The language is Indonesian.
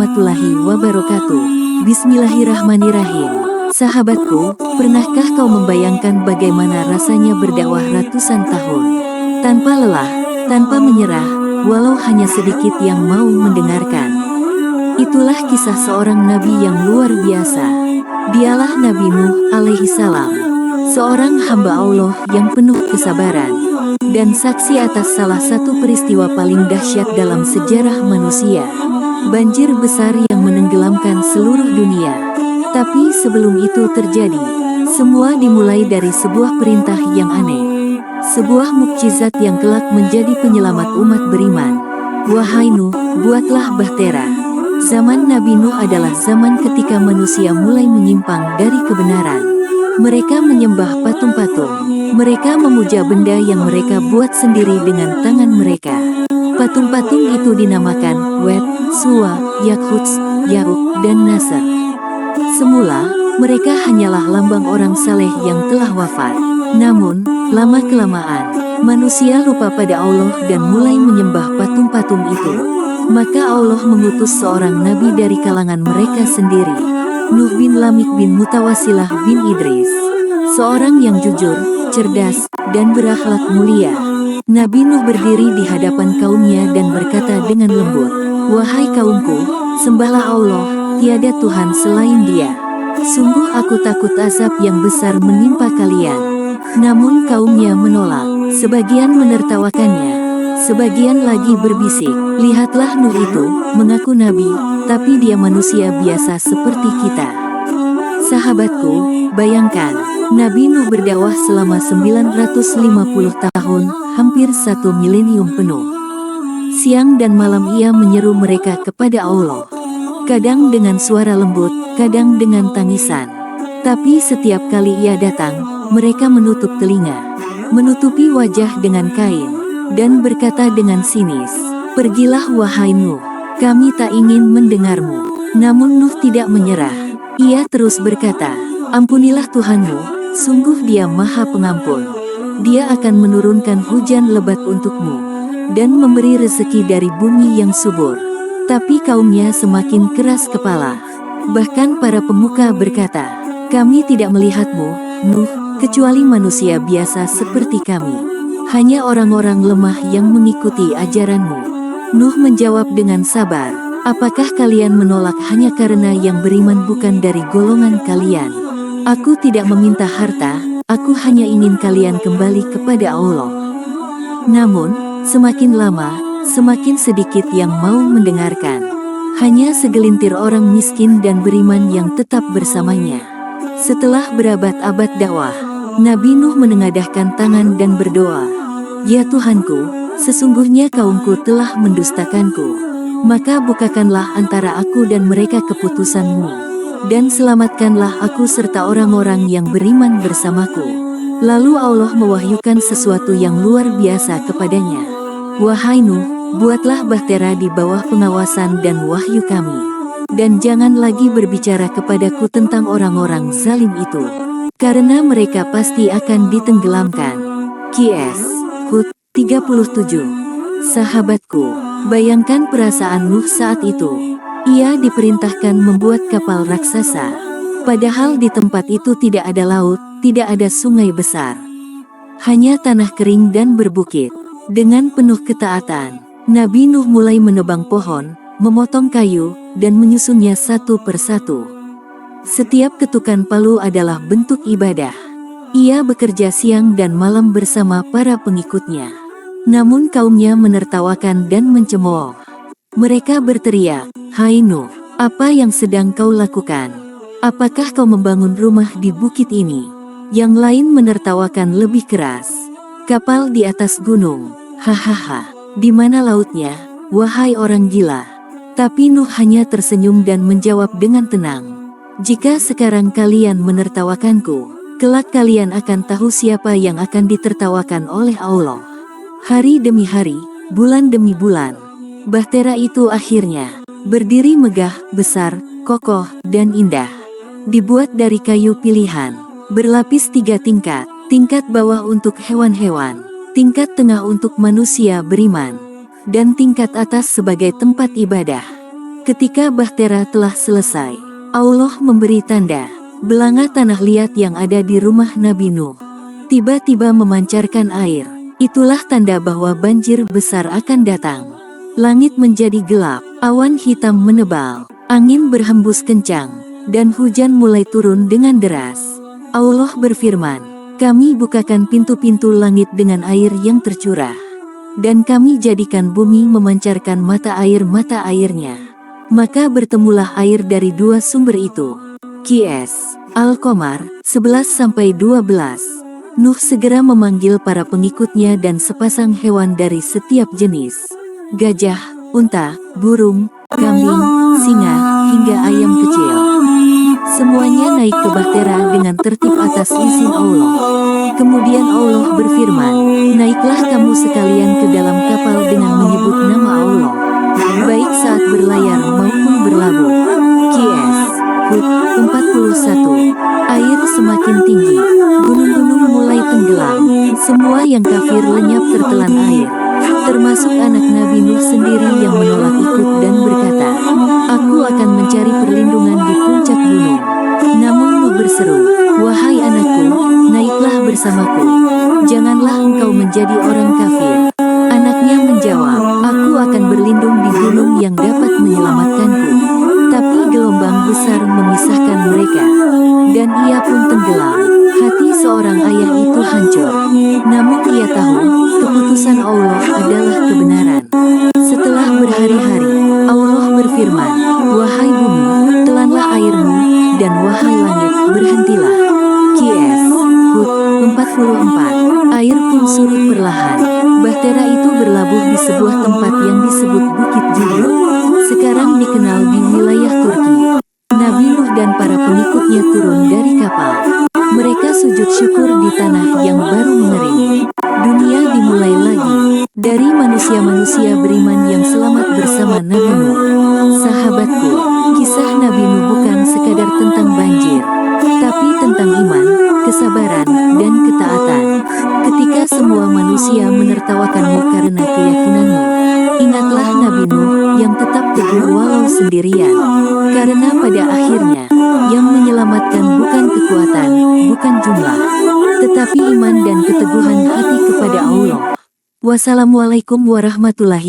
warahmatullahi wabarakatuh. Bismillahirrahmanirrahim. Sahabatku, pernahkah kau membayangkan bagaimana rasanya berdakwah ratusan tahun tanpa lelah, tanpa menyerah, walau hanya sedikit yang mau mendengarkan? Itulah kisah seorang nabi yang luar biasa. Dialah Nabi Nuh alaihi salam, seorang hamba Allah yang penuh kesabaran dan saksi atas salah satu peristiwa paling dahsyat dalam sejarah manusia, banjir besar yang menenggelamkan seluruh dunia. Tapi sebelum itu terjadi, semua dimulai dari sebuah perintah yang aneh, sebuah mukjizat yang kelak menjadi penyelamat umat beriman. Wahai Nuh, buatlah bahtera. Zaman Nabi Nuh adalah zaman ketika manusia mulai menyimpang dari kebenaran. Mereka menyembah patung-patung. Mereka memuja benda yang mereka buat sendiri dengan tangan mereka. Patung-patung itu dinamakan Wet, Suwa, Yakhuts, Ya'uq, dan Nasr. Semula, mereka hanyalah lambang orang saleh yang telah wafat. Namun, lama-kelamaan, manusia lupa pada Allah dan mulai menyembah patung-patung itu. Maka Allah mengutus seorang nabi dari kalangan mereka sendiri, Nuh bin Lamik bin Mutawasilah bin Idris. Seorang yang jujur, cerdas, dan berakhlak mulia. Nabi Nuh berdiri di hadapan kaumnya dan berkata dengan lembut, "Wahai kaumku, sembahlah Allah, tiada Tuhan selain Dia. Sungguh aku takut azab yang besar menimpa kalian." Namun kaumnya menolak, sebagian menertawakannya, sebagian lagi berbisik, "Lihatlah Nuh itu, mengaku nabi, tapi dia manusia biasa seperti kita." Sahabatku, bayangkan, Nabi Nuh berdakwah selama 950 tahun, hampir 1 milenium penuh. Siang dan malam ia menyeru mereka kepada Allah. Kadang dengan suara lembut, kadang dengan tangisan. Tapi setiap kali ia datang, mereka menutup telinga, menutupi wajah dengan kain, dan berkata dengan sinis, "Pergilah wahai Nuh, kami tak ingin mendengarmu." Namun Nuh tidak menyerah. Ia terus berkata, "Ampunilah Tuhanmu, sungguh Dia Maha Pengampun. Dia akan menurunkan hujan lebat untukmu, dan memberi rezeki dari bumi yang subur." Tapi kaumnya semakin keras kepala. Bahkan para pemuka berkata, "Kami tidak melihatmu, Nuh, kecuali manusia biasa seperti kami. Hanya orang-orang lemah yang mengikuti ajaranmu." Nuh menjawab dengan sabar, "Apakah kalian menolak hanya karena yang beriman bukan dari golongan kalian? Aku tidak meminta harta, aku hanya ingin kalian kembali kepada Allah." Namun, semakin lama, semakin sedikit yang mau mendengarkan. Hanya segelintir orang miskin dan beriman yang tetap bersamanya. Setelah berabad-abad dakwah, Nabi Nuh menengadahkan tangan dan berdoa, "Ya Tuhanku, sesungguhnya kaumku telah mendustakanku. Maka bukakanlah antara aku dan mereka keputusan-Mu, dan selamatkanlah aku serta orang-orang yang beriman bersamaku." Lalu Allah mewahyukan sesuatu yang luar biasa kepadanya. "Wahai Nuh, buatlah bahtera di bawah pengawasan dan wahyu kami. Dan jangan lagi berbicara kepadaku tentang orang-orang zalim itu, karena mereka pasti akan ditenggelamkan." Qs. Hud 37. Sahabatku, bayangkan perasaan Nuh saat itu. Ia diperintahkan membuat kapal raksasa. Padahal di tempat itu tidak ada laut, tidak ada sungai besar. Hanya tanah kering dan berbukit. Dengan penuh ketaatan, Nabi Nuh mulai menebang pohon, memotong kayu, dan menyusunnya satu persatu. Setiap ketukan palu adalah bentuk ibadah. Ia bekerja siang dan malam bersama para pengikutnya. Namun kaumnya menertawakan dan mencemooh. Mereka berteriak, "Hai Nuh, apa yang sedang kau lakukan? Apakah kau membangun rumah di bukit ini?" Yang lain menertawakan lebih keras, "Kapal di atas gunung. Hahaha, di mana lautnya, wahai orang gila?" Tapi Nuh hanya tersenyum dan menjawab dengan tenang, "Jika sekarang kalian menertawakanku, kelak kalian akan tahu siapa yang akan ditertawakan oleh Allah." Hari demi hari, bulan demi bulan, bahtera itu akhirnya berdiri megah, besar, kokoh, dan indah. Dibuat dari kayu pilihan, berlapis 3 tingkat, tingkat bawah untuk hewan-hewan, tingkat tengah untuk manusia beriman, dan tingkat atas sebagai tempat ibadah. Ketika bahtera telah selesai, Allah memberi tanda. Belanga tanah liat yang ada di rumah Nabi Nuh tiba-tiba memancarkan air. Itulah tanda bahwa banjir besar akan datang. Langit menjadi gelap, awan hitam menebal, angin berhembus kencang, dan hujan mulai turun dengan deras. Allah berfirman, kami bukakan pintu-pintu langit dengan air yang tercurah, dan kami jadikan bumi memancarkan mata airnya. Maka bertemulah air dari dua sumber itu. Qs. Al-Qamar 11-12. Nuh segera memanggil para pengikutnya dan sepasang hewan dari setiap jenis. Gajah, unta, burung, kambing, singa, hingga ayam kecil. Semuanya naik ke bahtera dengan tertib atas izin Allah. Kemudian Allah berfirman, naiklah kamu sekalian ke dalam kapal dengan menyebut nama Allah, baik saat berlayar maupun berlabuh. Qs. Hud 41. Air semakin tinggi, gunung-gunung mulai tenggelam, semua yang kafir lenyap tertelan air, termasuk anak Nabi Nuh sendiri yang menolak ikut dan berkata, aku akan mencari perlindungan di puncak gunung. Namun Nuh berseru, wahai anakku, naiklah bersamaku, janganlah engkau menjadi orang kafir. Anaknya menjawab, aku akan berlindung di gunung yang dapat menyelamatkanku. Tapi gelombang besar memisahkan mereka, dan ia pun tenggelam. Hati seorang ayah itu hancur, namun ia tahu, keputusan Allah adalah kebenaran. Setelah berhari-hari, Allah berfirman, wahai bumi, telanlah airmu, dan wahai langit, berhentilah. Qs. Hud 44. Air pun surut perlahan. Bahtera itu berlabuh di sebuah tempat yang disebut Bukit Judul, sekarang dikenal di wilayah Turki. Nabi Nuh dan para pengikutnya turun dari kapal. Mereka sujud syukur di tanah yang baru mengering. Dunia dimulai lagi. Dari manusia-manusia beriman yang selamat bersama Nabi Nuh. Sahabatku, kisah Nabi Nuh bukan sekadar tentang banjir, tapi tentang iman, kesabaran, dan ketaatan. Ketika semua manusia menertawakanmu karena keyakinanmu, ingatlah Nabi Nuh yang tetap teguh walau sendirian. Karena pada akhirnya, yang menyelamatkan bukan kekuatan, bukan jumlah, tetapi iman dan keteguhan hati kepada Allah. Wassalamualaikum warahmatullahi wabarakatuh.